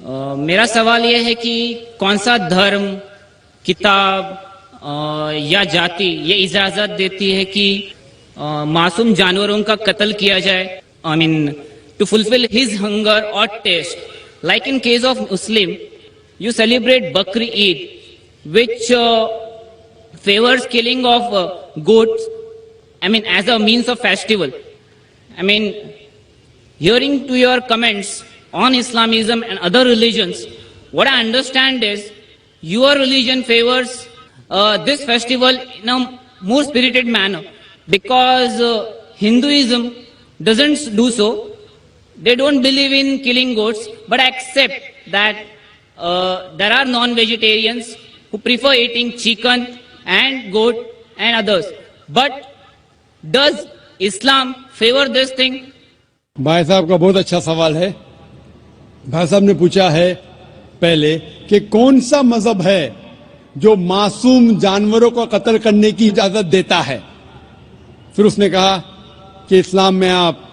میرا سوال یہ ہے کہ کون سا دھرم، کتاب یا جاتی یہ اجازت دیتی ہے کہ معصوم جانوروں کا قتل کیا جائے؟ I mean, to fulfill his hunger or taste. Like in case of Muslim, you celebrate Bakri Eid, which favors killing of goats, I mean, as a means of festival. I mean, hearing to your comments on Islamism and other religions, what I understand is your religion favors this festival in a more spirited manner, because Hinduism doesn't do so. They don't believe in killing goats, but accept that there are non-vegetarians who prefer eating chicken and goat and others. But does Islam favor this thing? بھائی صاحب کا بہت اچھا سوال ہے. بھائی صاحب نے پوچھا ہے پہلے کہ کون سا مذہب ہے جو معصوم جانوروں کو قتل کرنے کی اجازت دیتا ہے. پھر اس نے کہا کہ اسلام میں آپ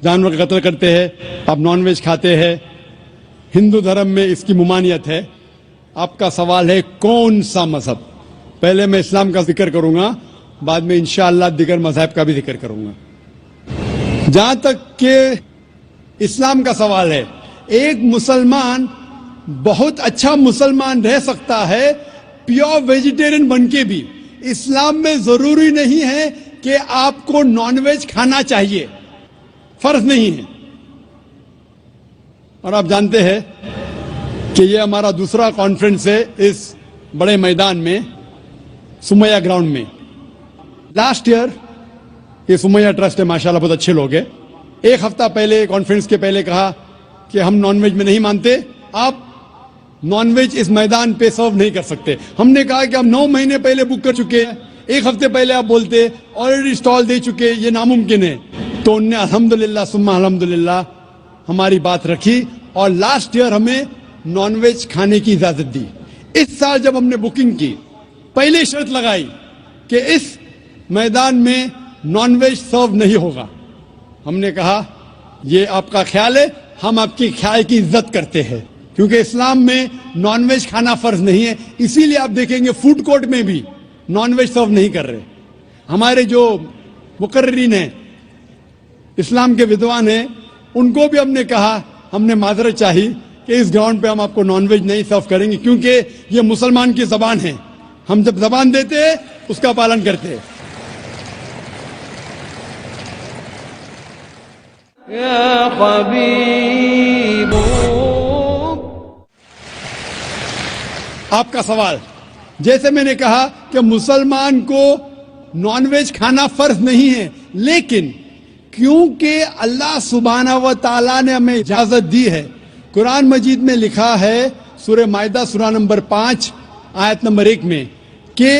جانور کا قتل کرتے ہیں, آپ نان ویج کھاتے ہیں, ہندو دھرم میں اس کی ممانعت ہے. آپ کا سوال ہے کون سا مذہب. پہلے میں اسلام کا ذکر کروں گا, بعد میں انشاءاللہ دیگر مذہب کا بھی ذکر کروں گا. جہاں تک کہ اسلام کا سوال ہے, ایک مسلمان بہت اچھا مسلمان رہ سکتا ہے پیور ویجیٹیرین بن کے بھی. اسلام میں ضروری نہیں ہے کہ آپ کو نان ویج کھانا چاہیے, فرض نہیں ہے. اور آپ جانتے ہیں کہ یہ ہمارا دوسرا کانفرنس ہے اس بڑے میدان میں, سمیہ گراؤنڈ میں. لاسٹ ایئر یہ سمیہ ٹرسٹ ہے, ماشاءاللہ بہت اچھے لوگ ہیں. ایک ہفتہ پہلے کانفرنس کے پہلے کہا کہ ہم نان ویج میں نہیں مانتے, آپ نان ویج اس میدان پہ سرو نہیں کر سکتے. ہم نے کہا کہ ہم 9 مہینے پہلے بک کر چکے ہیں, ایک ہفتے پہلے آپ بولتے آلریڈی اسٹال دے چکے, یہ ناممکن ہے. تو انہوں نے الحمدللہ ثم الحمدللہ ہماری بات رکھی اور لاسٹ ایئر ہمیں نان ویج کھانے کی اجازت دی. اس سال جب ہم نے بکنگ کی, پہلے شرط لگائی کہ اس میدان میں نان ویج سرو نہیں ہوگا. ہم نے کہا یہ آپ کا خیال ہے, ہم آپ کے خیال کی عزت کرتے ہیں, کیونکہ اسلام میں نان ویج کھانا فرض نہیں ہے. اسی لیے آپ دیکھیں گے فوڈ کورٹ میں بھی نان ویج سرو نہیں کر رہے. ہمارے جو مقررین ہیں, اسلام کے ودوان ہیں, ان کو بھی ہم نے کہا, ہم نے معذرت چاہی کہ اس گراؤنڈ پہ ہم آپ کو نان ویج نہیں سرو کریں گے, کیونکہ یہ مسلمان کی زبان ہے. ہم جب زبان دیتے ہیں اس کا پالن کرتے ہیں. یا حبیب. آپ کا سوال, جیسے میں نے کہا کہ مسلمان کو نان ویج کھانا فرض نہیں ہے, لیکن کیونکہ اللہ سبحانہ و تعالیٰ نے ہمیں اجازت دی ہے. قرآن مجید میں لکھا ہے سورہ مائدہ سورہ نمبر 5 آیت نمبر 1 میں کہ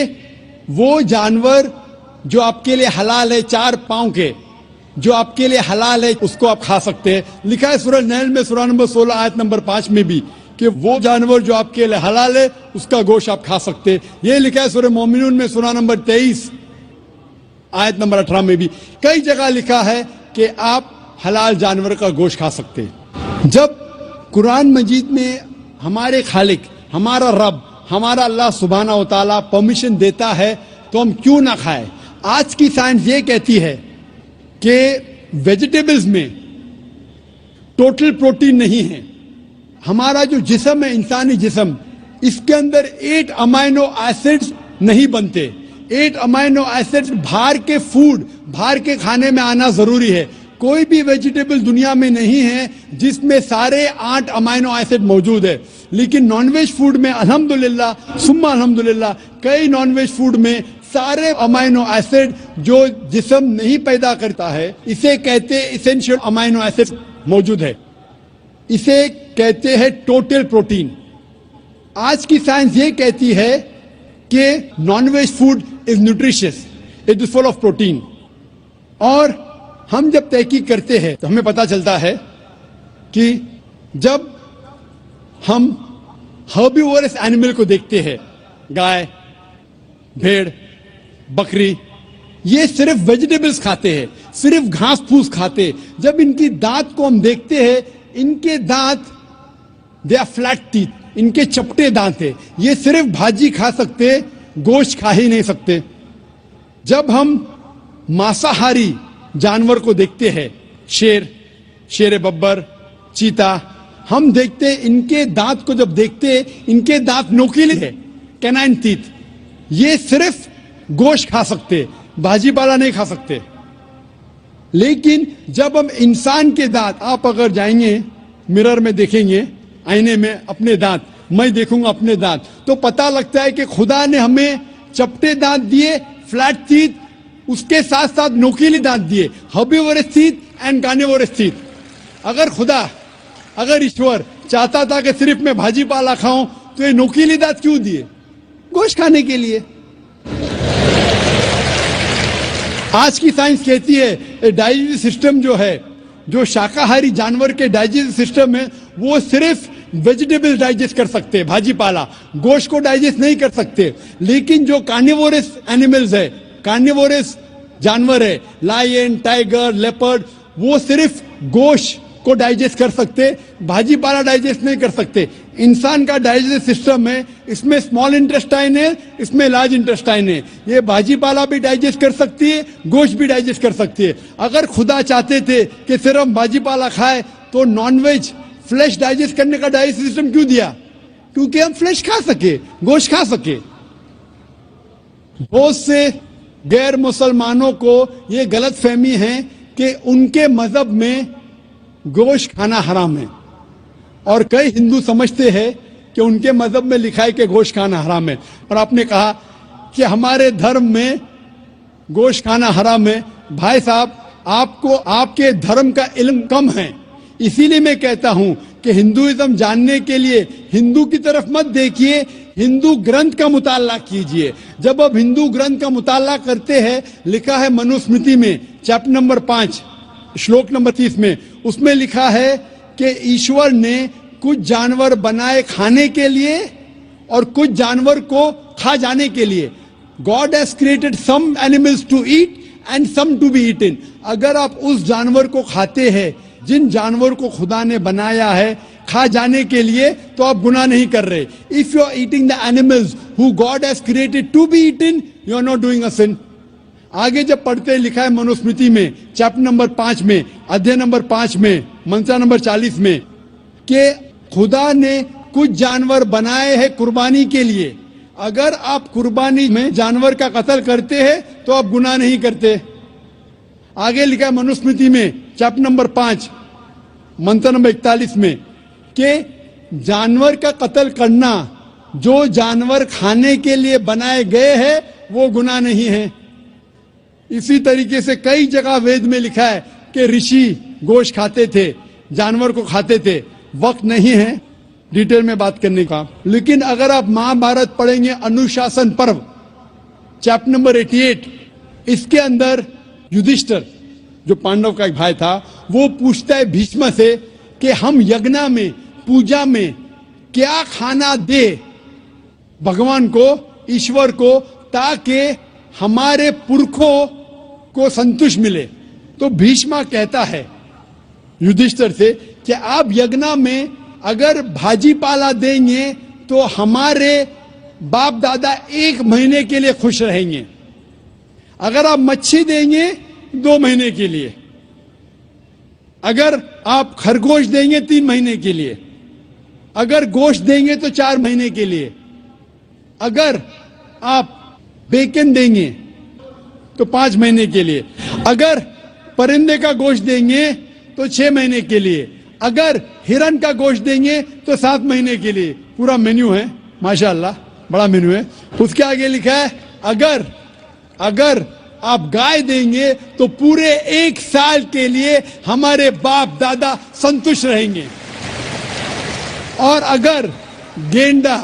وہ جانور جو آپ کے لیے حلال ہے, 4 پاؤں کے جو آپ کے لیے حلال ہے, اس کو آپ کھا سکتے ہیں. لکھا ہے سورہ نحل میں سورہ نمبر 16 آیت نمبر 5 میں بھی کہ وہ جانور جو آپ کے لیے حلال ہے اس کا گوشت آپ کھا سکتے ہیں. یہ لکھا ہے سورہ مومنون میں سورہ نمبر 23 آیت نمبر 18 میں بھی. کئی جگہ لکھا ہے کہ آپ حلال جانور کا گوشت کھا سکتے ہیں. جب قرآن مجید میں ہمارے خالق, ہمارا رب, ہمارا اللہ سبحانہ و تعالیٰ پرمیشن دیتا ہے تو ہم کیوں نہ کھائیں. آج کی سائنس یہ کہتی ہے کہ ویجیٹیبلز میں ٹوٹل پروٹین نہیں ہے. ہمارا جو جسم ہے, انسانی جسم, اس کے اندر 8 امائنو ایسڈز نہیں بنتے. 8 امائنو ایسڈز باہر کے فوڈ, باہر کے کھانے میں آنا ضروری ہے. کوئی بھی ویجیٹیبل دنیا میں نہیں ہے جس میں سارے 8 امائنو ایسڈ موجود ہے. لیکن نان ویج فوڈ میں الحمدللہ ثم الحمدللہ کئی نان ویج فوڈ میں سارے امائنو ایسڈ جو جسم نہیں پیدا کرتا ہے, اسے کہتے ایسینشیل امائنو ایسڈ موجود ہے. اسے کہتے ہیں ٹوٹل پروٹین. آج کی سائنس یہ کہتی ہے کہ non veg food is nutritious, it is full of protein. اور ہم جب تحقیق کرتے ہیں تو ہمیں پتہ چلتا ہے کہ جب ہم ہربیورس اینیمل کو دیکھتے ہیں, گائے, بھیڑ, بکری, یہ صرف ویجیٹیبلز کھاتے ہیں, صرف گھاس پھوس کھاتے. جب ان کی دانت کو ہم دیکھتے ہیں, ان کے دانت دے آر فلیٹ ٹیتھ, ان کے چپٹے دانت ہیں, یہ صرف بھاجی کھا سکتے, گوشت کھا ہی نہیں سکتے. جب ہم ماساہاری جانور کو دیکھتے ہیں, شیر ببر, چیتا, ہم دیکھتے ان کے دانت کو جب دیکھتے ان کے دانت نوکیلے ہیں, کینائن ٹیتھ, یہ صرف گوشت کھا سکتے, بھاجی پالا نہیں کھا سکتے. لیکن جب ہم انسان کے دانت, آپ اگر جائیں گے مرر میں دیکھیں گے, آئینے میں اپنے دانت, میں دیکھوں گا اپنے دانت, تو پتہ لگتا ہے کہ خدا نے ہمیں چپٹے دانت دیے, فلیٹ ٹیتھ, اس کے ساتھ ساتھ نوکیلی دانت دیے, herbivores teeth and carnivorous teeth. اگر ایشور چاہتا تھا کہ صرف میں بھاجی پالا کھاؤں تو یہ نوکیلی دانت کیوں دیے؟ گوشت کھانے کے لیے. آج کی سائنس کہتی ہے ڈائجسٹو سسٹم جو ہے, جو شاکاہاری جانور کے ڈائجسٹو سسٹم ہے, وہ صرف ویجیٹیبل ڈائجسٹ کر سکتے, بھاجی پالا, گوشت کو ڈائجسٹ نہیں کر سکتے. لیکن جو کارنیورس اینیملز ہے, کارنیورس جانور ہے, لائن, ٹائیگر, لیپرڈ, وہ صرف گوشت کو ڈائجسٹ کر سکتے, بھاجی پالا ڈائجسٹ نہیں کر سکتے. انسان کا ڈائجسٹ سسٹم ہے, اس میں اسمال انٹسٹائن ہے, اس میں لارج انٹسٹائن ہے. یہ بھاجی پالا بھی ڈائجسٹ کر سکتی ہے, گوشت بھی ڈائجسٹ کر سکتی ہے. اگر خدا چاہتے تھے کہ صرف ہم بھاجی پالا کھائے تو نان ویج فلیش ڈائجسٹ کرنے کا ڈائجسٹ سسٹم کیوں دیا؟ کیونکہ ہم فلیش کھا سکے, گوشت کھا سکے. بہت سے غیر مسلمانوں کو یہ غلط فہمی ہے کہ ان کے مذہب میں گوشت کھانا حرام ہے, اور کئی ہندو سمجھتے ہیں کہ ان کے مذہب میں لکھا ہے کہ گوشت کھانا حرام ہے. اور آپ نے کہا کہ ہمارے دھرم میں گوشت کھانا حرام ہے. بھائی صاحب, آپ کو آپ کے دھرم کا علم کم ہے, اسی لیے میں کہتا ہوں کہ ہندوازم جاننے کے لیے ہندو کی طرف مت دیکھیے, ہندو گرنتھ کا مطالعہ کیجئے. جب اب ہندو گرنتھ کا مطالعہ کرتے ہیں, لکھا ہے منوسمرتی میں چیپٹر نمبر 5 شلوک نمبر 30 میں, اس میں لکھا ہے کہ ایشور نے کچھ جانور بنائے کھانے کے لیے اور کچھ جانور کو کھا جانے کے لیے. God has created some animals to eat and some to be eaten. اگر آپ اس جانور کو کھاتے ہیں جن جانور کو خدا نے بنایا ہے کھا جانے کے لیے, تو آپ گناہ نہیں کر رہے. If you are eating the animals who God has created to be eaten, you are not doing a sin. آگے جب پڑھتے لکھا ہے منوسمرتی میں چیپٹر نمبر 5 میں, ادھیے نمبر 5 میں, منسا نمبر 40 میں, کہ خدا نے کچھ جانور بنائے ہیں قربانی کے لیے. اگر آپ قربانی میں جانور کا قتل کرتے ہیں تو آپ گناہ نہیں کرتے. آگے لکھا ہے منوسمرتی میں چیپٹر نمبر 5 منتر نمبر 41 میں کہ جانور کا قتل کرنا جو جانور کھانے کے لیے بنائے گئے ہیں وہ گناہ نہیں ہے. اسی طریقے سے کئی جگہ وید میں لکھا ہے کہ رشی گوشت کھاتے تھے, جانور کو کھاتے تھے. وقت نہیں ہے ڈیٹیل میں بات کرنے کا, لیکن اگر آپ مہابھارت پڑھیں گے انوشاسن پرو چیپٹر نمبر 88, اس کے اندر یدھشٹر جو پانڈو کا ایک بھائی تھا وہ پوچھتا ہے بھیشما سے کہ ہم یگنا میں, پوجا میں کیا کھانا دے بھگوان کو, ایشور کو, تاکہ ہمارے پرکھوں کو سنتوش ملے. تو بھیشما کہتا ہے یدھشٹر سے کہ آپ یگنا میں اگر بھاجی پالا دیں گے تو ہمارے باپ دادا 1 مہینے کے لیے خوش رہیں گے. اگر آپ مچھی دیں گے 2 مہینے کے لیے, اگر آپ خرگوش دیں گے 3 مہینے کے لیے, اگر گوشت دیں گے تو 4 مہینے کے لیے, اگر آپ بیکن دیں گے تو 5 مہینے کے لیے, اگر پرندے کا گوشت دیں گے تو 6 مہینے کے لیے, اگر ہرن کا گوشت دیں گے تو 7 مہینے کے لیے. پورا مینیو ہے, ماشاءاللہ بڑا مینیو ہے. اس کے آگے لکھا ہے اگر آپ گائے دیں گے تو پورے 1 سال کے لیے ہمارے باپ دادا سنتوش رہیں گے, اور اگر گینڈا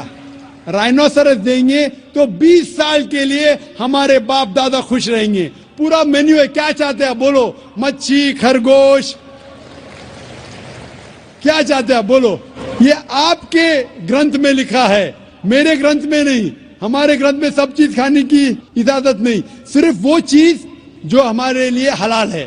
رائنوسرس دیں گے تو 20 سال کے لیے ہمارے باپ دادا خوش رہیں گے. پورا مینیو ہے. کیا چاہتے ہیں بولو؟ مچھی, خرگوش, کیا چاہتے ہیں بولو؟ یہ آپ کے گرنتھ میں لکھا ہے, میرے گرنتھ میں نہیں. ہمارے گرنتھ میں سب چیز کھانے کی اجازت نہیں, صرف وہ چیز جو ہمارے لیے حلال ہے.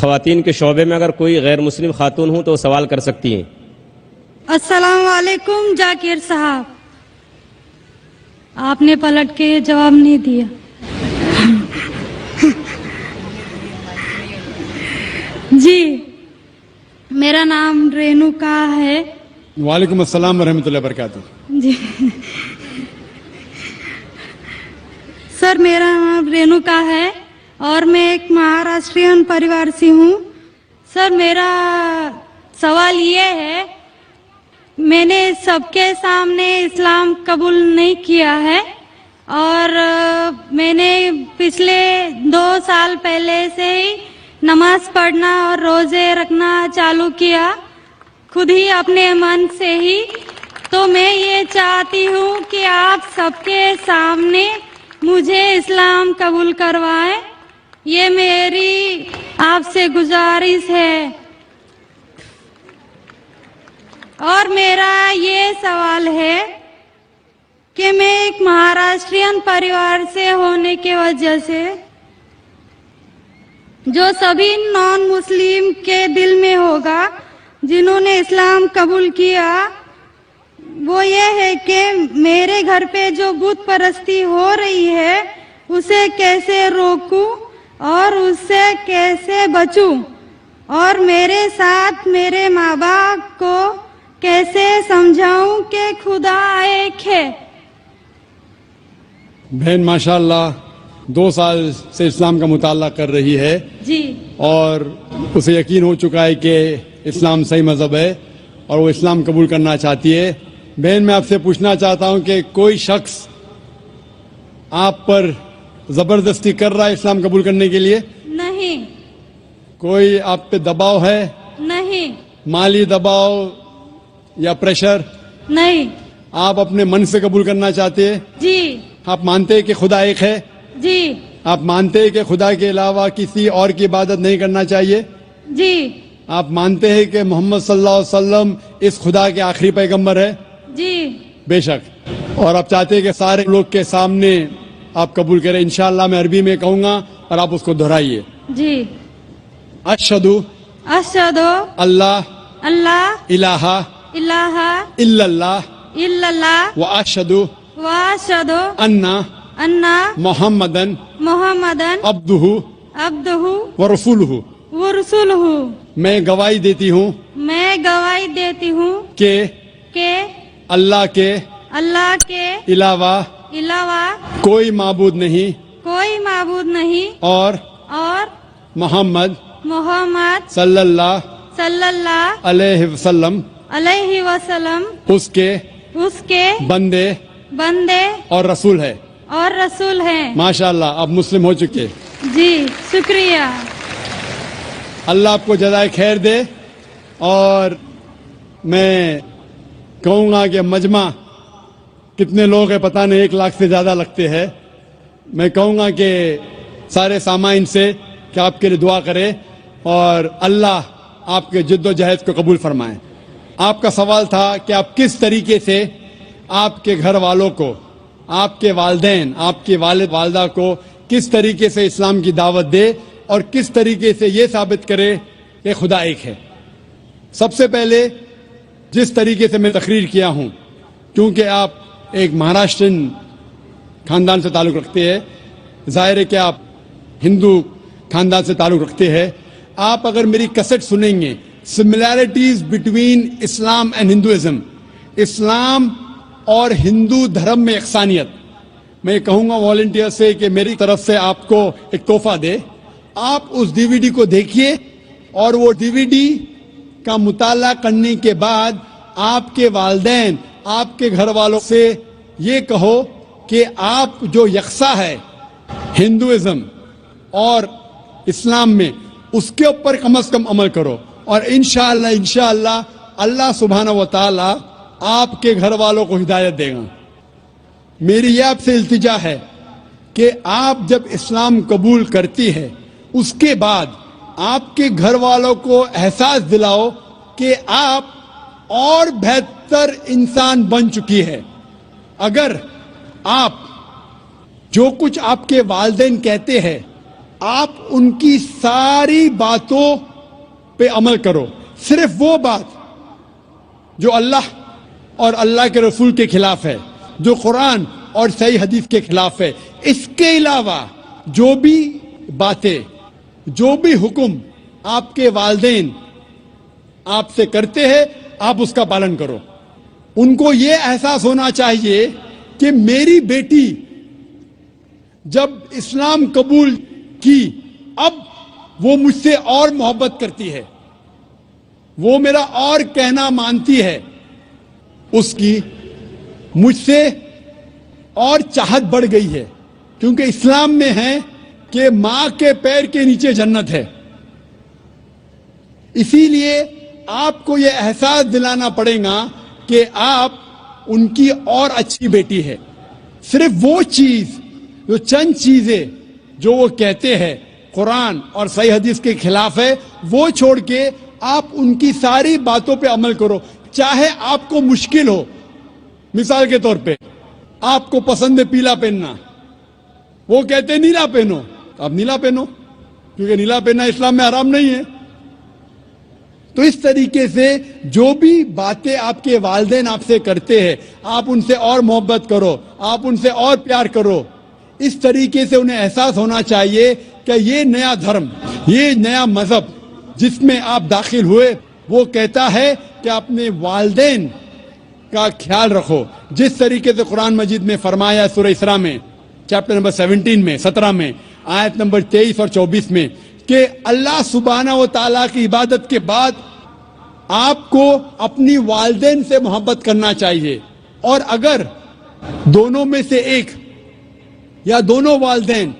خواتین کے شعبے میں اگر کوئی غیر مسلم خاتون ہوں تو وہ سوال کر سکتی ہیں. السلام علیکم جاکر صاحب، آپ نے پلٹ کے جواب نہیں دیا. جی، میرا نام رینوکا ہے. وعلیکم السلام ورحمۃ اللہ وبرکاتہ. جی سر، میرا نام رینوکا ہے اور میں ایک مہاراشٹرین پریوار سے ہوں. سر، میرا سوال یہ ہے، میں نے سب کے سامنے اسلام قبول نہیں کیا ہے اور میں نے پچھلے 2 سال پہلے سے ہی نماز پڑھنا اور روزے رکھنا چالو کیا، خود ہی اپنے من سے ہی. تو میں یہ چاہتی ہوں کہ آپ سب کے سامنے مجھے اسلام قبول کروائیں، یہ میری آپ سے گزارش ہے. اور میرا یہ سوال ہے کہ میں ایک مہاراشٹرین پریوار سے ہونے کی وجہ سے جو سبھی نان مسلم کے دل میں ہوگا جنہوں نے اسلام قبول کیا، وہ یہ ہے کہ میرے گھر پہ جو بت پرستی ہو رہی ہے اسے کیسے روکوں اور اس سے کیسے بچوں، اور میرے ساتھ میرے ماں باپ کو کیسے سمجھاؤں کہ خدا ایک ہے. بہن ماشاءاللہ 2 سال سے اسلام کا مطالعہ کر رہی ہے جی، اور اسے یقین ہو چکا ہے کہ اسلام صحیح مذہب ہے اور وہ اسلام قبول کرنا چاہتی ہے. بہن، میں آپ سے پوچھنا چاہتا ہوں کہ کوئی شخص آپ پر زبردستی کر رہا ہے اسلام قبول کرنے کے لیے؟ نہیں. کوئی آپ پہ دباؤ ہے؟ نہیں. مالی دباؤ یا پریشر؟ نہیں. آپ اپنے من سے قبول کرنا چاہتے ہیں؟ جی. آپ مانتے ہیں کہ خدا ایک ہے؟ جی. آپ مانتے ہیں کہ خدا کے علاوہ کسی اور کی عبادت نہیں کرنا چاہیے؟ جی. آپ مانتے ہیں کہ محمد صلی اللہ علیہ وسلم اس خدا کے آخری پیغمبر ہے؟ جی. بے شک. اور آپ چاہتے ہیں کہ سارے لوگ کے سامنے آپ قبول کریں؟ انشاءاللہ میں عربی میں کہوں گا اور آپ اس کو دہرائیے. جی. اشہدو اشہدو اللہ اللہ الہ الہ الا اللہ الا اللہ واشہدو واشہدو انا انا محمدن محمدن عبدہ عبدہ ورسولہ. ورسولہ. میں گواہی دیتی ہوں میں گواہی دیتی ہوں کہ اللہ کے علاوہ کوئی معبود نہیں اور محمد صلی اللہ علیہ وسلم اس کے بندے اور رسول ہے. ماشاءاللہ آپ مسلم ہو چکے. جی شکریہ. اللہ آپ کو جزائے خیر دے. اور میں کہوں گا کہ مجمع کتنے لوگ ہیں پتہ نہیں، 1 لاکھ سے زیادہ لگتے ہیں. میں کہوں گا کہ سارے سامعین سے کہ آپ کے لیے دعا کرے اور اللہ آپ کے جد و جہد کو قبول فرمائے. آپ کا سوال تھا کہ آپ کس طریقے سے آپ کے گھر والوں کو، آپ کے والدین، آپ کے والد والدہ کو کس طریقے سے اسلام کی دعوت دے اور کس طریقے سے یہ ثابت کرے کہ خدا ایک ہے. سب سے پہلے جس طریقے سے میں تقریر کیا ہوں، کیونکہ آپ ایک مہاراشٹرین خاندان سے تعلق رکھتے ہیں، ظاہر ہے کہ آپ ہندو خاندان سے تعلق رکھتے ہیں. آپ اگر میری کیسٹ سنیں گے similarities between Islam and Hinduism, اسلام اور ہندو دھرم میں یکسانیت، میں کہوں گا والنٹیئر سے کہ میری طرف سے آپ کو ایک تحفہ دے. آپ اس ڈی وی ڈی کو دیکھیے اور وہ ڈی وی ڈی کا مطالعہ کرنے کے بعد آپ کے والدین، آپ کے گھر والوں سے یہ کہو کہ آپ جو یکساں ہے ہندوازم اور اسلام میں، اس کے اوپر کم از کم عمل کرو اور انشاءاللہ اللہ سبحانہ و تعالی آپ کے گھر والوں کو ہدایت دے گا. میری یہ آپ سے التجا ہے کہ آپ جب اسلام قبول کرتی ہے اس کے بعد آپ کے گھر والوں کو احساس دلاؤ کہ آپ اور بہتر انسان بن چکی ہے. اگر آپ جو کچھ آپ کے والدین کہتے ہیں آپ ان کی ساری باتوں پہ عمل کرو. صرف وہ بات جو اللہ اور اللہ کے رسول کے خلاف ہے, جو قرآن اور صحیح حدیث کے خلاف ہے. اس کے علاوہ جو بھی باتیں, جو بھی حکم آپ کے والدین آپ سے کرتے ہیں, آپ اس کا پالن کرو. ان کو یہ احساس ہونا چاہیے کہ میری بیٹی جب اسلام قبول کی, اب وہ مجھ سے اور محبت کرتی ہے, وہ میرا اور کہنا مانتی ہے, اس کی مجھ سے اور چاہت بڑھ گئی ہے. کیونکہ اسلام میں ہے کہ ماں کے پیر کے نیچے جنت ہے. اسی لیے آپ کو یہ احساس دلانا پڑے گا کہ آپ ان کی اور اچھی بیٹی ہے. صرف وہ چیز, جو چند چیزیں جو وہ کہتے ہیں قرآن اور صحیح حدیث کے خلاف ہے, وہ چھوڑ کے آپ ان کی ساری باتوں پہ عمل کرو. چاہے آپ کو مشکل ہو. مثال کے طور پہ آپ کو پسند ہے پیلا پہننا, وہ کہتے ہیں نیلا پہنو, آپ نیلا پہنو, کیونکہ نیلا پہننا اسلام میں حرام نہیں ہے. تو اس طریقے سے جو بھی باتیں آپ کے والدین آپ سے کرتے ہیں, آپ ان سے اور محبت کرو, آپ ان سے اور پیار کرو. اس طریقے سے انہیں احساس ہونا چاہیے کہ یہ نیا دھرم, یہ نیا مذہب جس میں آپ داخل ہوئے, وہ کہتا ہے کہ اپنے والدین کا خیال رکھو. جس طریقے سے قرآن مجید میں فرمایا سورہ اسراء میں چیپٹر نمبر 17 میں آیت نمبر 23 اور 24 میں کہ اللہ سبحانہ و تعالیٰ کی عبادت کے بعد آپ کو اپنی والدین سے محبت کرنا چاہیے. اور اگر دونوں میں سے ایک یا دونوں والدین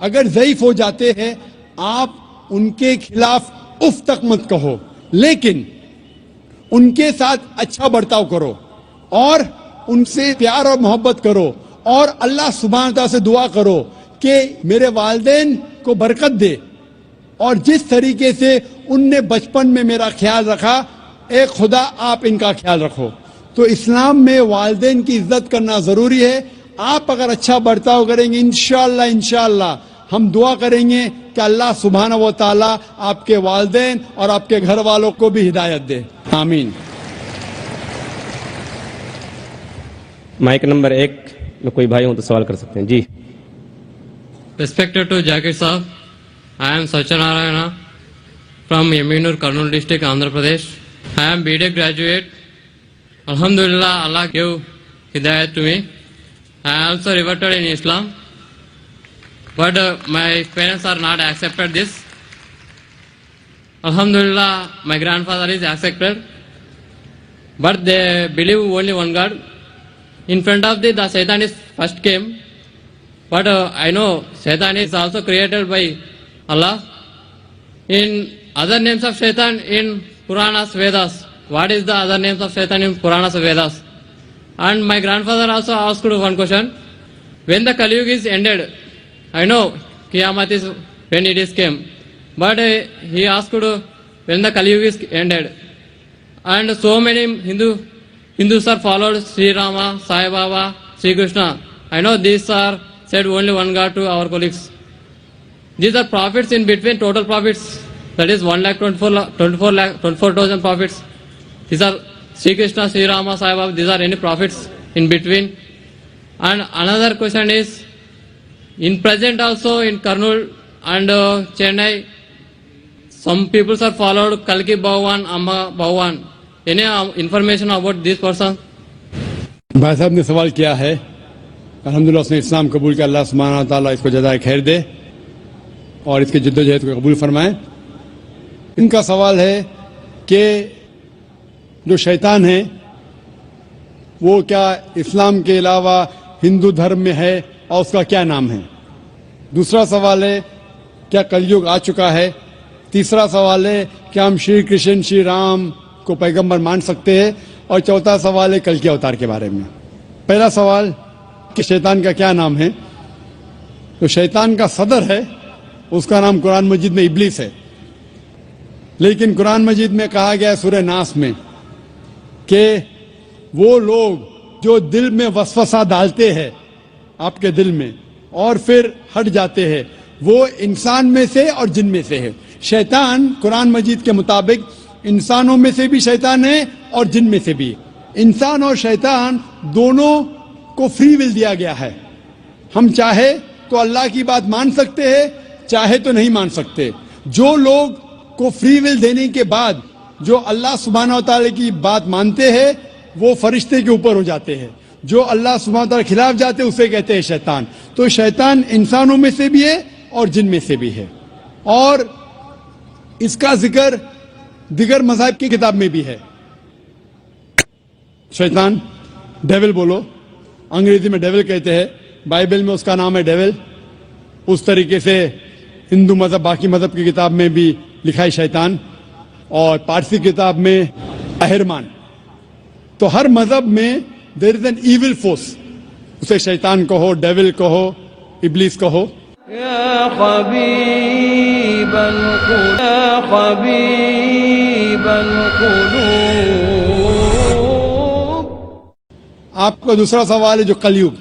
اگر ضعیف ہو جاتے ہیں, آپ ان کے خلاف اف تک مت کہو, لیکن ان کے ساتھ اچھا برتاؤ کرو اور ان سے پیار اور محبت کرو, اور اللہ سبحانہ تعالیٰ سے دعا کرو کہ میرے والدین کو برکت دے, اور جس طریقے سے ان نے بچپن میں میرا خیال رکھا, اے خدا آپ ان کا خیال رکھو. تو اسلام میں والدین کی عزت کرنا ضروری ہے. آپ اگر اچھا برتاؤ کریں گے, انشاءاللہ ہم دعا کریں گے کہ اللہ سبحانہ و تعالیٰ آپ کے والدین اور آپ کے گھر والوں کو بھی ہدایت دے. آمین. مائک نمبر 1 میں کوئی بھائی ہوں تو سوال کر سکتے ہیں. جی. Respected to Jakir Saab, I am Satyanarayana from Yaminur, Kurnool district, Andhra Pradesh. I am BTech graduate. Alhamdulillah, Allah gave hidayat to me. I also reverted in Islam, but my parents are not accepted this. Alhamdulillah, my grandfather is accepted, but they believe only one God. In front of the Satan is first came, but I know Satan is also created by Allah. In other names of Satan in Puranas, Vedas, what is the other names of Satan in Puranas, Vedas? And my grandfather also asked one question. When the Kali Yuga is ended, I know Qiyamah is when it is came, but he asked when the Kali Yuga is ended. And so many Hindus are followed Sri Rama, Sai Baba, Sri Krishna. I know these are said only one God to our colleagues. These are prophets in between, total prophets. That is 1,24,000 prophets. These are Sri Krishna, Sri Rama, Sai Baba. These are any prophets in between. And another question is, in present also in Kurnool and Chennai, some people are followed Kalki Bhagwan, Amma Bhagwan. Any information about this person? بھائی صاحب نے سوال کیا ہے. الحمدللہ اس نے اسلام قبول کیا. اللہ سبحانہ تعالیٰ اس کو جزائے خیر دے اور اس کے جد و جہد کو قبول فرمائے. ان کا سوال ہے کہ جو شیطان ہے وہ کیا اسلام کے علاوہ ہندو دھرم میں ہے اور اس کا کیا نام ہے. دوسرا سوال ہے کیا کلیوگ آ چکا ہے. تیسرا سوال ہے کیا ہم شری کرشن شری رام کو پیغمبر مان سکتے ہیں. اور چوتھا سوال ہے کل کے اوتار کے بارے میں. پہلا سوال کہ شیطان کا کیا نام ہے. تو شیطان کا صدر ہے, اس کا نام قرآن مجید میں ابلیس ہے. لیکن قرآن مجید میں کہا گیا سورہ ناس میں کہ وہ لوگ جو دل میں وسوسہ ڈالتے ہیں آپ کے دل میں اور پھر ہٹ جاتے ہیں, وہ انسان میں سے اور جن میں سے ہے. شیطان قرآن مجید کے مطابق انسانوں میں سے بھی شیطان ہے اور جن میں سے بھی. انسان اور شیطان دونوں کو فری ول دیا گیا ہے. ہم چاہے تو اللہ کی بات مان سکتے ہیں, چاہے تو نہیں مان سکتے. جو لوگ کو فری ول دینے کے بعد جو اللہ سبحانہ و تعالی کی بات مانتے ہیں وہ فرشتے کے اوپر ہو جاتے ہیں. جو اللہ سبحانہ و تعالی کے خلاف جاتے ہیں اسے کہتے ہیں شیطان. تو شیطان انسانوں میں سے بھی ہے اور جن میں سے بھی ہے. اور اس کا ذکر دیگر مذاہب کی کتاب میں بھی ہے. شیطان ڈیول بولو, انگریزی میں ڈیول کہتے ہیں, بائبل میں اس کا نام ہے ڈیول. اس طریقے سے ہندو مذہب باقی مذہب کی کتاب میں بھی لکھا ہے شیطان, اور پارسی کتاب میں اہرمان. تو ہر مذہب میں دیر از این ایول فورس, اسے شیطان کہو, ڈیول کہو, ابلیس کہو. يا حبيب القلوب يا حبيب القلوب. آپ کا دوسرا سوال ہے جو کلیوگ,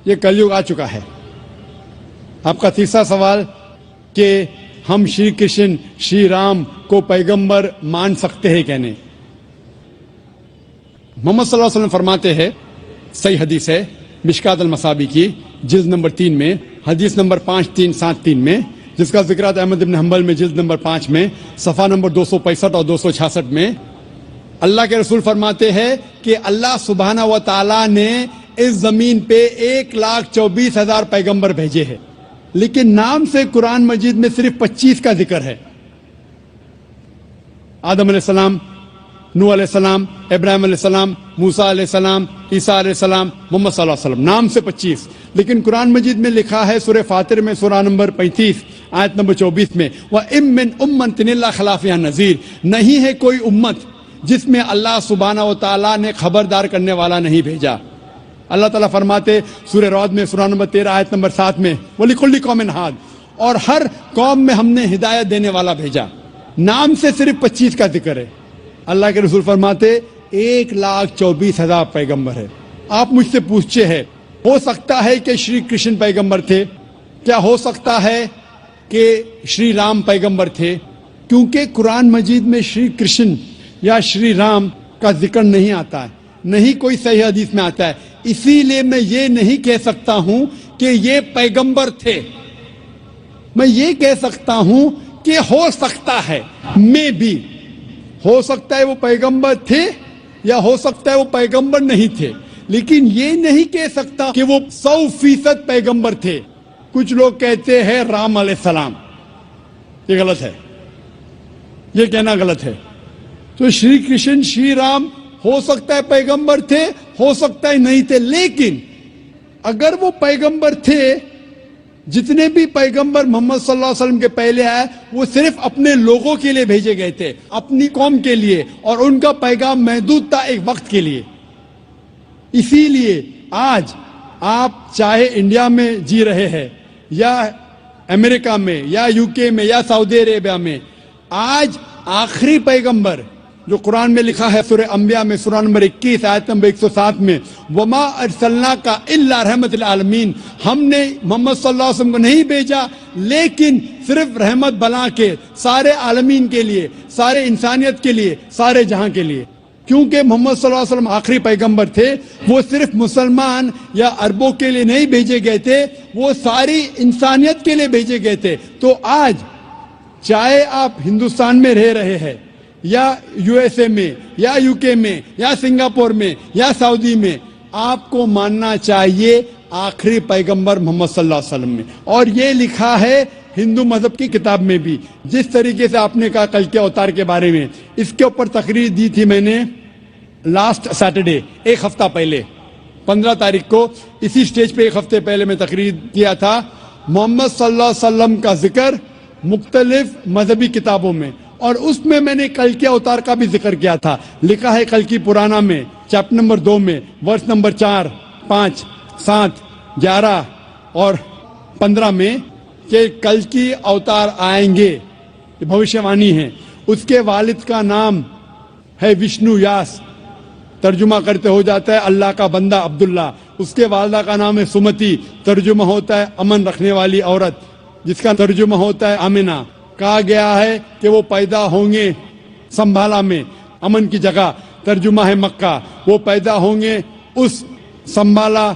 یہ کلیوگ آ چکا ہے. آپ کا تیسرا سوال کہ ہم شری کرشن شری رام کو پیغمبر مان سکتے ہیں کہ نہیں. محمد صلی اللہ علیہ وسلم فرماتے ہیں, صحیح حدیث ہے مشکات المصابی کی جلد نمبر 3 میں, حدیث نمبر 5373 میں, جس کا ذکر احمد بن حنبل میں جلد نمبر 5 میں صفحہ نمبر 265 اور 266 میں. اللہ کے رسول فرماتے ہیں کہ اللہ سبحانہ و تعالی نے اس زمین پہ 1,24,000 پیغمبر بھیجے ہیں, لیکن نام سے قرآن مجید میں صرف 25 کا ذکر ہے. آدم علیہ السلام, نوح علیہ السلام, ابراہیم علیہ السلام, موسیٰ علیہ السلام, عیسیٰ علیہ السلام, محمد صلی اللہ علیہ وسلم, نام سے 25. لیکن قرآن مجید میں لکھا ہے سورہ فاطر میں سورہ نمبر 35 آیت نمبر 24 میں, وَإِن مِّنْ أُمَّةٍ إِلَّا خَلَا فِيهَا نَذِيرٌ. نہیں ہے کوئی امت جس میں اللہ سبحانہ و تعالیٰ نے خبردار کرنے والا نہیں بھیجا. اللہ تعالیٰ فرماتے سورہ رعد میں سورہ نمبر 13 آیت نمبر 7 میں, وَلِكُلِّ قَوْمٍ هَادٍ, اور ہر قوم میں ہم نے ہدایت دینے والا بھیجا. نام سے صرف 25 کا ذکر ہے. اللہ کے رسول فرماتے 1,24,000 پیغمبر ہے. آپ مجھ سے پوچھتے ہیں ہو سکتا ہے کہ شری کرشن پیغمبر تھے, کیا ہو سکتا ہے کہ شری رام پیغمبر تھے؟ کیونکہ قرآن مجید میں شری کرشن یا شری رام کا ذکر نہیں آتا ہے, نہیں کوئی صحیح حدیث میں آتا ہے. اسی لیے میں یہ نہیں کہہ سکتا ہوں کہ یہ پیغمبر تھے. میں یہ کہہ سکتا ہوں کہ ہو سکتا ہے, میں بھی ہو سکتا ہے وہ پیغمبر تھے یا ہو سکتا ہے وہ پیغمبر نہیں تھے, لیکن یہ نہیں کہہ سکتا کہ وہ 100% پیغمبر تھے. کچھ لوگ کہتے ہیں رام علیہ السلام, یہ غلط ہے, یہ کہنا غلط ہے. تو شری کرشن شری رام ہو سکتا ہے پیغمبر تھے, ہو سکتا ہے نہیں تھے, لیکن اگر وہ پیغمبر تھے, جتنے بھی پیغمبر محمد صلی اللہ علیہ وسلم کے پہلے آئے وہ صرف اپنے لوگوں کے لیے بھیجے گئے تھے, اپنی قوم کے لیے, اور ان کا پیغام محدود تھا ایک وقت کے لیے. اسی لیے آج آپ چاہے انڈیا میں جی رہے ہیں یا امریکہ میں یا UK میں یا سعودی عربیہ میں, آج آخری پیغمبر جو قرآن میں لکھا ہے سورہ انبیاء میں سورہ نمبر 21 آیت نمبر 107 میں, وما ارسلناک الا رحمت للعالمین, ہم نے محمد صلی اللہ علیہ وسلم کو نہیں بھیجا لیکن صرف رحمت بنا کے سارے عالمین کے لیے, سارے انسانیت کے لیے, سارے جہاں کے لیے. کیونکہ محمد صلی اللہ علیہ وسلم آخری پیغمبر تھے, وہ صرف مسلمان یا عربوں کے لیے نہیں بھیجے گئے تھے, وہ ساری انسانیت کے لیے بھیجے گئے تھے. تو آج چاہے آپ ہندوستان میں رہ رہے ہیں یا USA میں یا UK میں یا سنگاپور میں یا سعودی میں, آپ کو ماننا چاہیے آخری پیغمبر محمد صلی اللہ علیہ وسلم میں. اور یہ لکھا ہے ہندو مذہب کی کتاب میں بھی. جس طریقے سے آپ نے کہا کل کے اوتار کے بارے میں, اس کے اوپر تقریر دی تھی میں نے لاسٹ سیٹرڈے, ایک ہفتہ پہلے 15 تاریخ کو اسی سٹیج پہ ایک ہفتے پہلے میں تقریر کیا تھا. محمد صلی اللہ علیہ وسلم کا ذکر مختلف مذہبی کتابوں میں, اور اس میں نے کل کے اوتار کا بھی ذکر کیا تھا. لکھا ہے کل کی پرانا میں چیپٹر نمبر 2 میں ورس نمبر 4, 5, 7, 11 اور 15 میں کہ کل کی اوتار آئیں گے, یہ بھوشیہ وانی ہے. اس کے والد کا نام ہے وشنو یاس, ترجمہ کرتے ہو جاتا ہے اللہ کا بندہ عبداللہ. اس کے والدہ کا نام ہے سمتی, ترجمہ ہوتا ہے امن رکھنے والی عورت. جس کا ترجمہ ہوتا ہے آمنہ. کہا گیا ہے کہ وہ پیدا ہوں گے سنبھالا میں, امن کی جگہ, ترجمہ ہے مکہ. وہ پیدا ہوں گے اس سنبھالا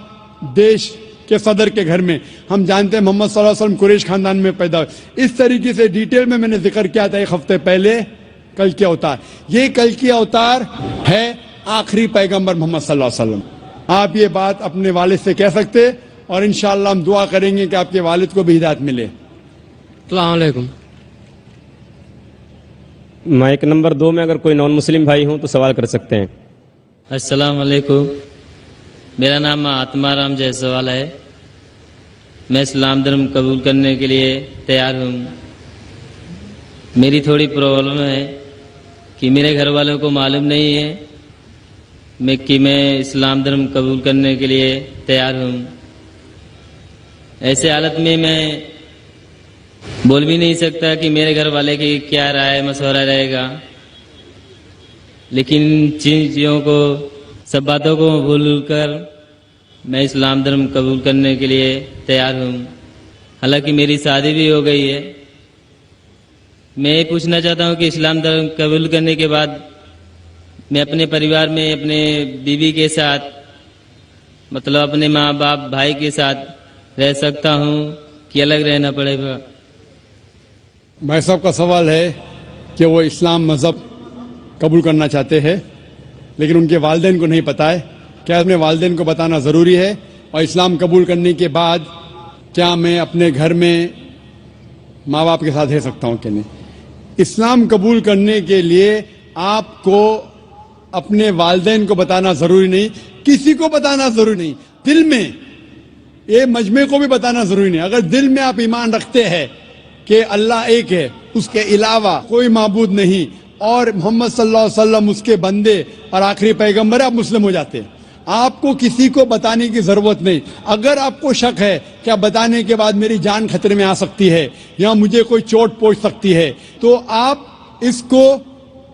دیش کے صدر کے گھر میں. ہم جانتے ہیں محمد صلی اللہ علیہ وسلم قریش خاندان میں پیدا ہوئے. اس طریقے سے ڈیٹیل میں نے ذکر کیا تھا ایک ہفتے پہلے کل کی اوتار. یہ کل کی اوتار ہے آخری پیغمبر محمد صلی اللہ علیہ وسلم. آپ یہ بات اپنے والد سے کہہ سکتے, اور انشاءاللہ ہم دعا کریں گے کہ آپ کے والد کو بھی ہدایت ملے. السلام علیکم. مائک نمبر 2 میں اگر کوئی نان مسلم بھائی ہوں تو سوال کر سکتے ہیں. السلام علیکم. میرا نام آتما رام جیسوال ہے. میں اسلام دھرم قبول کرنے کے لیے تیار ہوں. میری تھوڑی پرابلم ہے کہ میرے گھر والوں کو معلوم نہیں ہے کہ میں اسلام دھرم قبول کرنے کے لیے تیار ہوں. ایسے حالت میں بول بھی نہیں سکتا کہ میرے گھر والے کی کیا رائے مشورہ رہے گا, لیکن چیزوں کو سب باتوں کو بھول کر میں اسلام دھرم قبول کرنے کے لیے تیار ہوں. حالانکہ میری شادی بھی ہو گئی ہے. میں یہ پوچھنا چاہتا ہوں کہ اسلام دھرم قبول کرنے کے بعد میں اپنے پریوار میں اپنے بیوی کے ساتھ, مطلب اپنے ماں باپ بھائی کے ساتھ رہ سکتا ہوں کہ الگ رہنا پڑے گا؟ بھائی صاحب کا سوال ہے کہ وہ اسلام مذہب قبول کرنا چاہتے ہیں لیکن ان کے والدین کو نہیں پتہ ہے. کیا اپنے والدین کو بتانا ضروری ہے؟ اور اسلام قبول کرنے کے بعد کیا میں اپنے گھر میں ماں باپ کے ساتھ رہ سکتا ہوں کہ نہیں؟ اسلام قبول کرنے کے لیے آپ کو اپنے والدین کو بتانا ضروری نہیں, کسی کو بتانا ضروری نہیں. دل میں یہ مجمع کو بھی بتانا ضروری نہیں. اگر دل میں آپ ایمان رکھتے ہیں کہ اللہ ایک ہے, اس کے علاوہ کوئی معبود نہیں, اور محمد صلی اللہ علیہ وسلم اس کے بندے اور آخری پیغمبر ہے, آپ مسلم ہو جاتے ہیں. آپ کو کسی کو بتانے کی ضرورت نہیں. اگر آپ کو شک ہے کہ بتانے کے بعد میری جان خطرے میں آ سکتی ہے یا مجھے کوئی چوٹ پہنچ سکتی ہے, تو آپ اس کو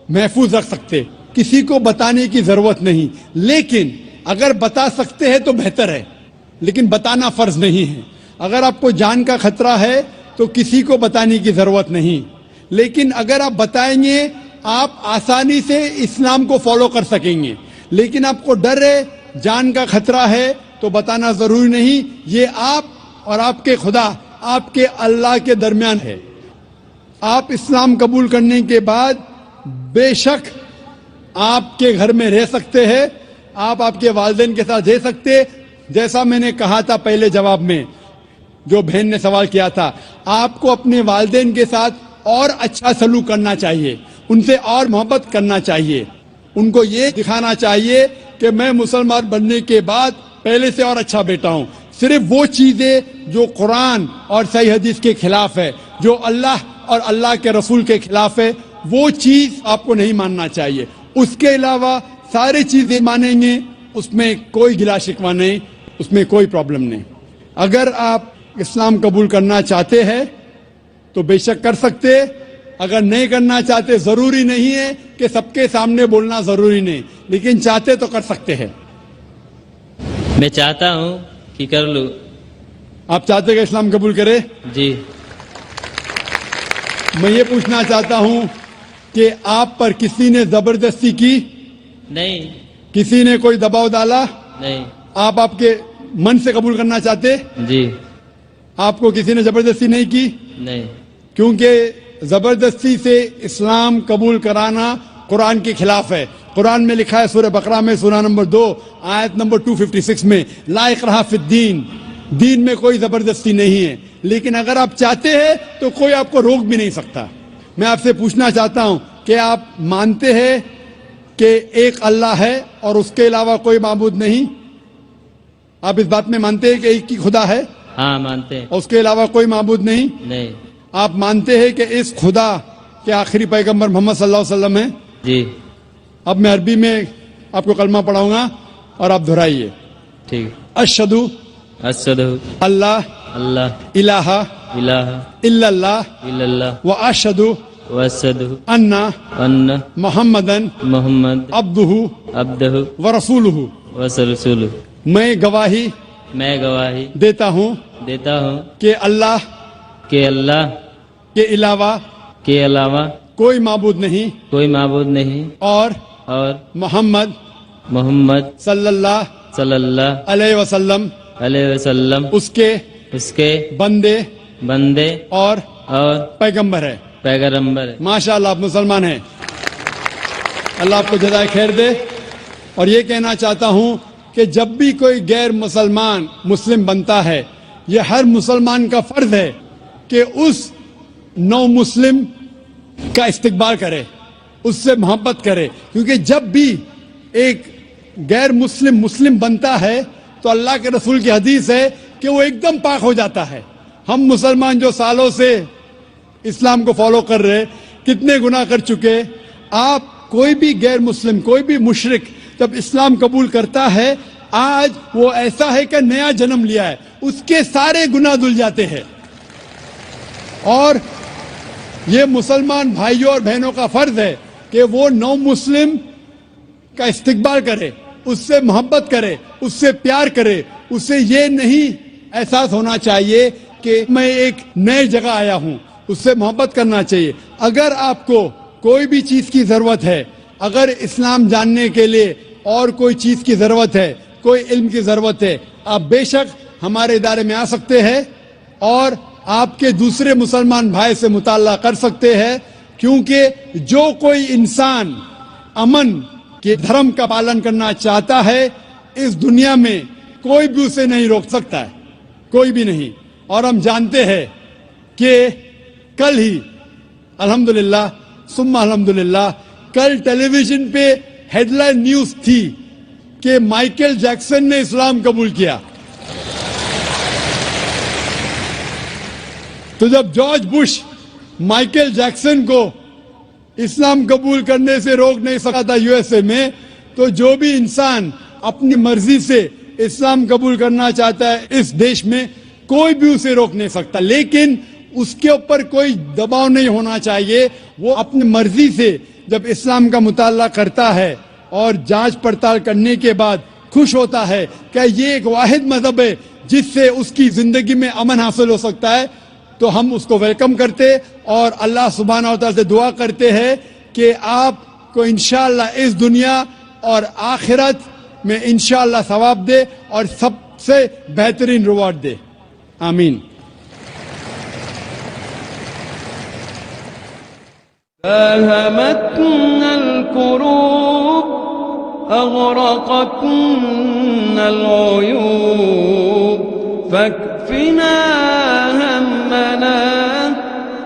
محفوظ رکھ سکتے, کسی کو بتانے کی ضرورت نہیں. لیکن اگر بتا سکتے ہیں تو بہتر ہے, لیکن بتانا فرض نہیں ہے. اگر آپ کو جان کا خطرہ ہے تو کسی کو بتانے کی ضرورت نہیں. لیکن اگر آپ بتائیں گے آپ آسانی سے اسلام کو فالو کر سکیں گے. لیکن آپ کو ڈر ہے, جان کا خطرہ ہے, تو بتانا ضروری نہیں. یہ آپ اور آپ کے خدا, آپ کے اللہ کے درمیان ہے. آپ اسلام قبول کرنے کے بعد بے شک آپ کے گھر میں رہ سکتے ہیں, آپ کے والدین کے ساتھ رہ سکتے. جیسا میں نے کہا تھا پہلے جواب میں, جو بہن نے سوال کیا تھا, آپ کو اپنے والدین کے ساتھ اور اچھا سلوک کرنا چاہیے, ان سے اور محبت کرنا چاہیے. ان کو یہ دکھانا چاہیے کہ میں مسلمان بننے کے بعد پہلے سے اور اچھا بیٹا ہوں. صرف وہ چیزیں جو قرآن اور صحیح حدیث کے خلاف ہے, جو اللہ اور اللہ کے رسول کے خلاف ہے, وہ چیز آپ کو نہیں ماننا چاہیے. اس کے علاوہ ساری چیزیں مانیں گے, اس میں کوئی گلا شکوہ نہیں, اس میں کوئی پرابلم نہیں. اگر آپ اسلام قبول کرنا چاہتے ہیں تو بے شک کر سکتے. اگر نہیں کرنا چاہتے, ضروری نہیں ہے کہ سب کے سامنے بولنا ضروری نہیں, لیکن چاہتے تو کر سکتے ہیں. میں چاہتا ہوں کہ کر لوں. آپ چاہتے کہ اسلام قبول کرے؟ جی. میں یہ پوچھنا چاہتا ہوں کہ آپ پر کسی نے زبردستی کی؟ نہیں. کسی نے کوئی دباؤ ڈالا؟ نہیں. آپ کے من سے قبول کرنا چاہتے؟ جی. آپ کو کسی نے زبردستی نہیں کی؟ نہیں. کیونکہ زبردستی سے اسلام قبول کرانا قرآن کے خلاف ہے. قرآن میں لکھا ہے سورہ بقرہ میں سورہ نمبر 2 آیت نمبر 256 میں, لا اکراہ فی الدین, دین میں کوئی زبردستی نہیں ہے. لیکن اگر آپ چاہتے ہیں تو کوئی آپ کو روک بھی نہیں سکتا. میں آپ سے پوچھنا چاہتا ہوں کہ آپ مانتے ہیں کہ ایک اللہ ہے اور اس کے علاوہ کوئی معبود نہیں؟ آپ اس بات میں مانتے ہیں کہ ایک ہی خدا ہے؟ ہاں مانتے ہیں. اور اس کے علاوہ کوئی معبود نہیں؟ نہیں. آپ مانتے ہیں کہ اس خدا کے آخری پیغمبر محمد صلی اللہ علیہ وسلم ہیں؟ جی. اب میں عربی میں آپ کو کلمہ پڑھاؤں گا اور آپ دہرائیے. ٹھیک. اشہدو اللہ اللہ الہ الہ الا اللہ الا اللہ واشہدو واشہدو ان محمدن محمد عبدہ عبدہ ورسولہ. ورسولہ. میں گواہی میں گواہی دیتا ہوں دیتا ہوں کہ اللہ کہ اللہ کے علاوہ کوئی معبود نہیں اور محمد صلی اللہ علیہ وسلم اس کے بندے اور پیغمبر ہے. ماشاء اللہ آپ مسلمان ہیں. اللہ آپ کو جزائے خیر دے. اور یہ کہنا چاہتا ہوں کہ جب بھی کوئی غیر مسلمان مسلم بنتا ہے، یہ ہر مسلمان کا فرض ہے کہ اس نو مسلم کا استقبال کرے، اس سے محبت کرے. کیونکہ جب بھی ایک غیر مسلم بنتا ہے تو اللہ کے رسول کی حدیث ہے کہ وہ ایک دم پاک ہو جاتا ہے. ہم مسلمان جو سالوں سے اسلام کو فالو کر رہے، کتنے گناہ کر چکے. آپ کوئی بھی غیر مسلم، کوئی بھی مشرک جب اسلام قبول کرتا ہے، آج وہ ایسا ہے کہ نیا جنم لیا ہے، اس کے سارے گناہ دھل جاتے ہیں. اور یہ مسلمان بھائیوں اور بہنوں کا فرض ہے کہ وہ نو مسلم کا استقبال کرے، اس سے محبت کرے، اس سے پیار کرے. اسے یہ نہیں احساس ہونا چاہیے کہ میں ایک نئے جگہ آیا ہوں. اس سے محبت کرنا چاہیے. اگر آپ کو کوئی بھی چیز کی ضرورت ہے، اگر اسلام جاننے کے لیے اور کوئی چیز کی ضرورت ہے، کوئی علم کی ضرورت ہے، آپ بے شک ہمارے ادارے میں آ سکتے ہیں اور آپ کے دوسرے مسلمان بھائی سے مطالعہ کر سکتے ہیں. کیونکہ جو کوئی انسان امن کے دھرم کا پالن کرنا چاہتا ہے، اس دنیا میں کوئی بھی اسے نہیں روک سکتا ہے، کوئی بھی نہیں. اور ہم جانتے ہیں کہ کل ہی الحمدللہ ثم الحمدللہ کل ٹیلی ویژن پہ ہیڈ لائن نیوز تھی کہ مائیکل جیکسن نے اسلام قبول کیا. تو جب جارج بش مائیکل جیکسن کو اسلام قبول کرنے سے روک نہیں سکا تھا یو ایس اے میں، تو جو بھی انسان اپنی مرضی سے اسلام قبول کرنا چاہتا ہے اس دیش میں، کوئی بھی اسے روک نہیں سکتا. لیکن اس کے اوپر کوئی دباؤ نہیں ہونا چاہیے. وہ اپنی مرضی سے جب اسلام کا مطالعہ کرتا ہے اور جانچ پڑتال کرنے کے بعد خوش ہوتا ہے کہ یہ ایک واحد مذہب ہے جس سے اس کی زندگی میں امن حاصل ہو سکتا ہے، تو ہم اس کو ویلکم کرتے اور اللہ سبحانہ و تعالیٰ سے دعا کرتے ہیں کہ آپ کو انشاءاللہ اس دنیا اور آخرت میں انشاءاللہ ثواب دے اور سب سے بہترین ریوارڈ دے. آمین. فاهمتنا الكروب أغرقتنا العيوب فاكفنا همنا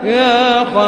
يا حبيب